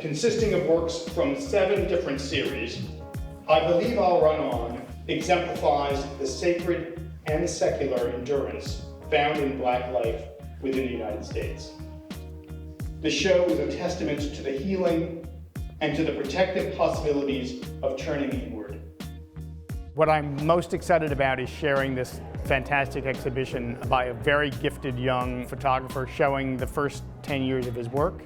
consisting of works from 7 different series, I Believe I'll Run On exemplifies the sacred and secular endurance found in Black life within the United States. The show is a testament to the healing and to the protective possibilities of turning inward. What I'm most excited about is sharing this fantastic exhibition by a very gifted young photographer showing the first 10 years of his work.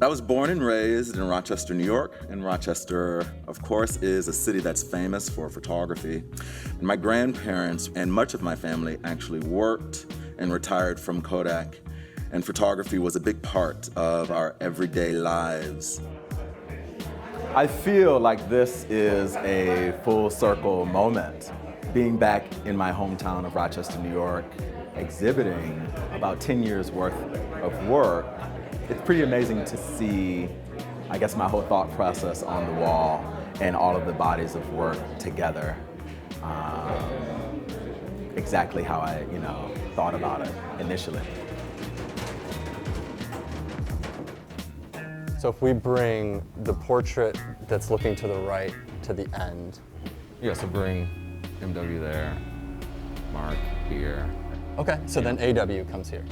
I was born and raised in Rochester, New York, and Rochester, of course, is a city that's famous for photography. And my grandparents and much of my family actually worked and retired from Kodak, and photography was a big part of our everyday lives. I feel like this is a full circle moment. Being back in my hometown of Rochester, New York, exhibiting about 10 years worth of work, it's pretty amazing to see, I guess, my whole thought process on the wall and all of the bodies of work together. Exactly how I, thought about it initially. So if we bring the portrait that's looking to the right to the end. Yeah, so bring MW there, Mark here. Okay, so then AW comes here.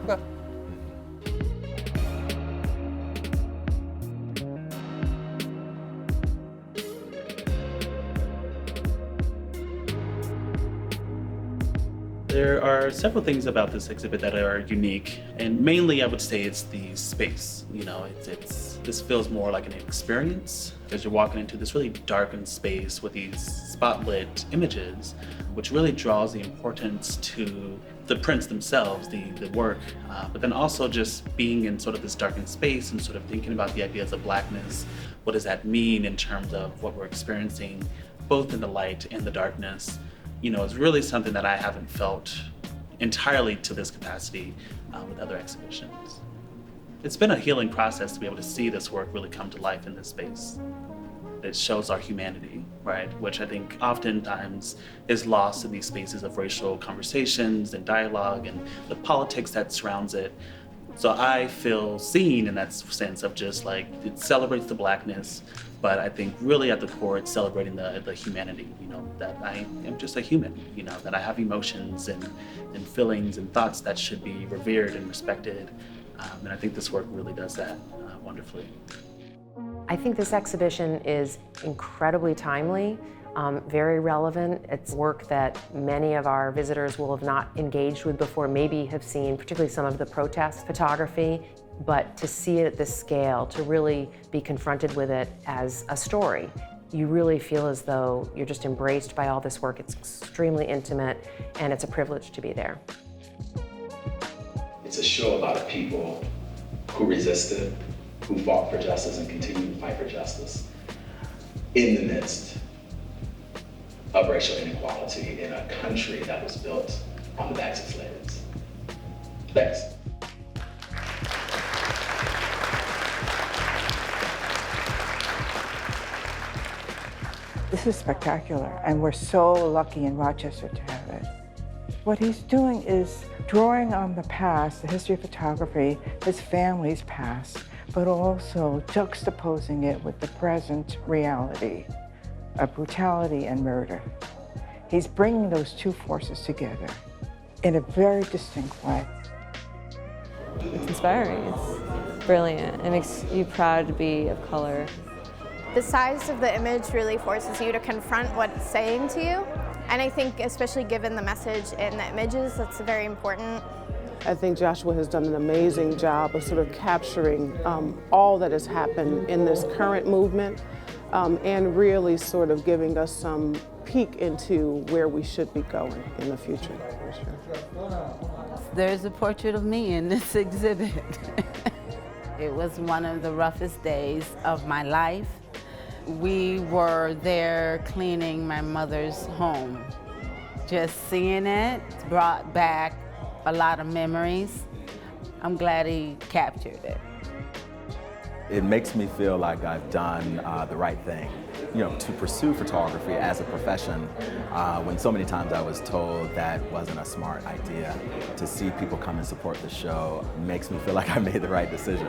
Right. Okay. There are several things about this exhibit that are unique, and mainly I would say it's the space. This feels more like an experience as you're walking into this really darkened space with these spotlit images, which really draws the importance to the prints themselves, the work, but then also just being in sort of this darkened space and sort of thinking about the ideas of Blackness. What does that mean in terms of what we're experiencing, both in the light and the darkness? It's really something that I haven't felt entirely to this capacity with other exhibitions. It's been a healing process to be able to see this work really come to life in this space. It shows our humanity, right? Which I think oftentimes is lost in these spaces of racial conversations and dialogue and the politics that surrounds it. So I feel seen in that sense of just like, it celebrates the Blackness, but I think really at the core, it's celebrating the humanity, that I am just a human, that I have emotions and feelings and thoughts that should be revered and respected. And I think this work really does that wonderfully. I think this exhibition is incredibly timely, very relevant. It's work that many of our visitors will have not engaged with before, maybe have seen, particularly some of the protest photography. But to see it at this scale, to really be confronted with it as a story, you really feel as though you're just embraced by all this work. It's extremely intimate, and it's a privilege to be there. It's a show about a people who resisted, who fought for justice and continue to fight for justice in the midst of racial inequality in a country that was built on the backs of slaves. Thanks. This is spectacular, and we're so lucky in Rochester to have it. What he's doing is drawing on the past, the history of photography, his family's past, but also juxtaposing it with the present reality of brutality and murder. He's bringing those two forces together in a very distinct way. It's inspiring, it's brilliant. It makes you proud to be of color. The size of the image really forces you to confront what it's saying to you. And I think especially given the message in the images, that's very important. I think Joshua has done an amazing job of sort of capturing all that has happened in this current movement and really sort of giving us some peek into where we should be going in the future, for sure. There's a portrait of me in this exhibit. It was one of the roughest days of my life. We were there cleaning my mother's home. Just seeing it brought back a lot of memories. I'm glad he captured it. It makes me feel like I've done the right thing, to pursue photography as a profession when so many times I was told that wasn't a smart idea. To see people come and support the show makes me feel like I made the right decision.